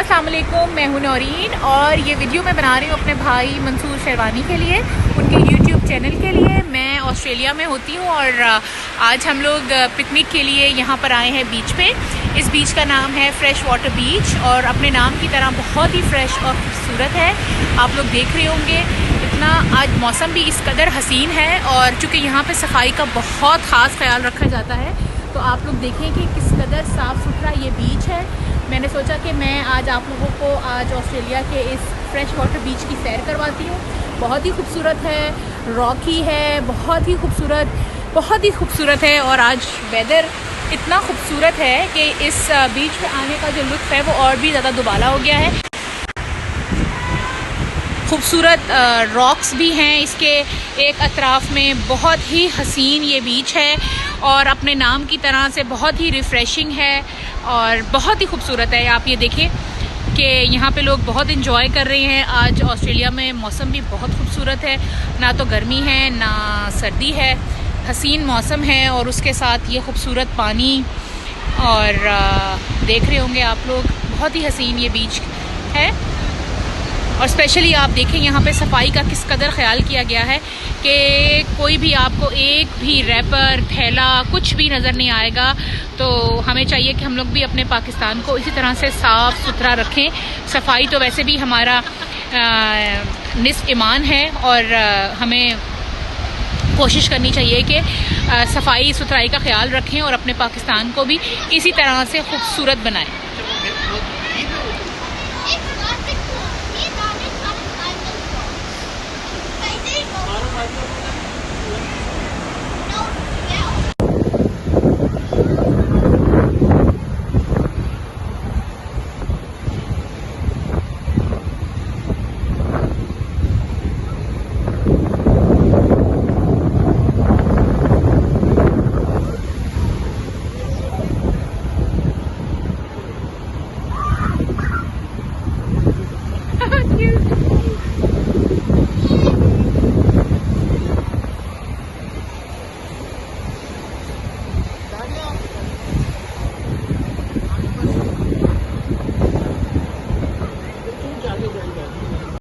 अस्सलाम वालेकुम, मैं हूं नौरीन और ये वीडियो मैं बना रही हूँ अपने भाई मंसूर शेरवानी के लिए, उनके यूट्यूब चैनल के लिए। मैं ऑस्ट्रेलिया में होती हूँ और आज हम लोग पिकनिक के लिए यहाँ पर आए हैं बीच पे। इस बीच का नाम है फ्रेश वाटर बीच और अपने नाम की तरह बहुत ही फ्रेश और खूबसूरत है। आप लोग देख रहे होंगे इतना आज मौसम भी इस कदर हसीन है और चूँकि यहाँ पे सफाई का बहुत ख़ास ख्याल रखा जाता है तो आप लोग देखें कि किस कदर साफ़ सुथरा ये बीच है। मैंने सोचा कि मैं आज आप लोगों को आज ऑस्ट्रेलिया के इस फ्रेश वाटर बीच की सैर करवाती हूँ। बहुत ही खूबसूरत है, रॉकी है, बहुत ही खूबसूरत है और आज वेदर इतना खूबसूरत है कि इस बीच पे आने का जो लुत्फ़ है वो और भी ज़्यादा दुबाला हो गया है। खूबसूरत रॉक्स भी हैं इसके एक अतराफ़ में, बहुत ही हसीन ये बीच है और अपने नाम की तरह से बहुत ही रिफ़्रेशिंग है और बहुत ही खूबसूरत है। आप ये देखें कि यहाँ पे लोग बहुत इंजॉय कर रहे हैं। आज ऑस्ट्रेलिया में मौसम भी बहुत खूबसूरत है, ना तो गर्मी है ना सर्दी है, हसीन मौसम है और उसके साथ ये खूबसूरत पानी और देख रहे होंगे आप लोग बहुत ही हसीन ये बीच है। और स्पेशली आप देखें यहाँ पे सफाई का किस कदर ख्याल किया गया है कि कोई भी आपको एक भी रैपर थैला कुछ भी नज़र नहीं आएगा। तो हमें चाहिए कि हम लोग भी अपने पाकिस्तान को इसी तरह से साफ़ सुथरा रखें। सफाई तो वैसे भी हमारा निस्फ़ ईमान है और हमें कोशिश करनी चाहिए कि सफाई सुथराई का ख्याल रखें और अपने पाकिस्तान को भी इसी तरह से खूबसूरत बनाएं।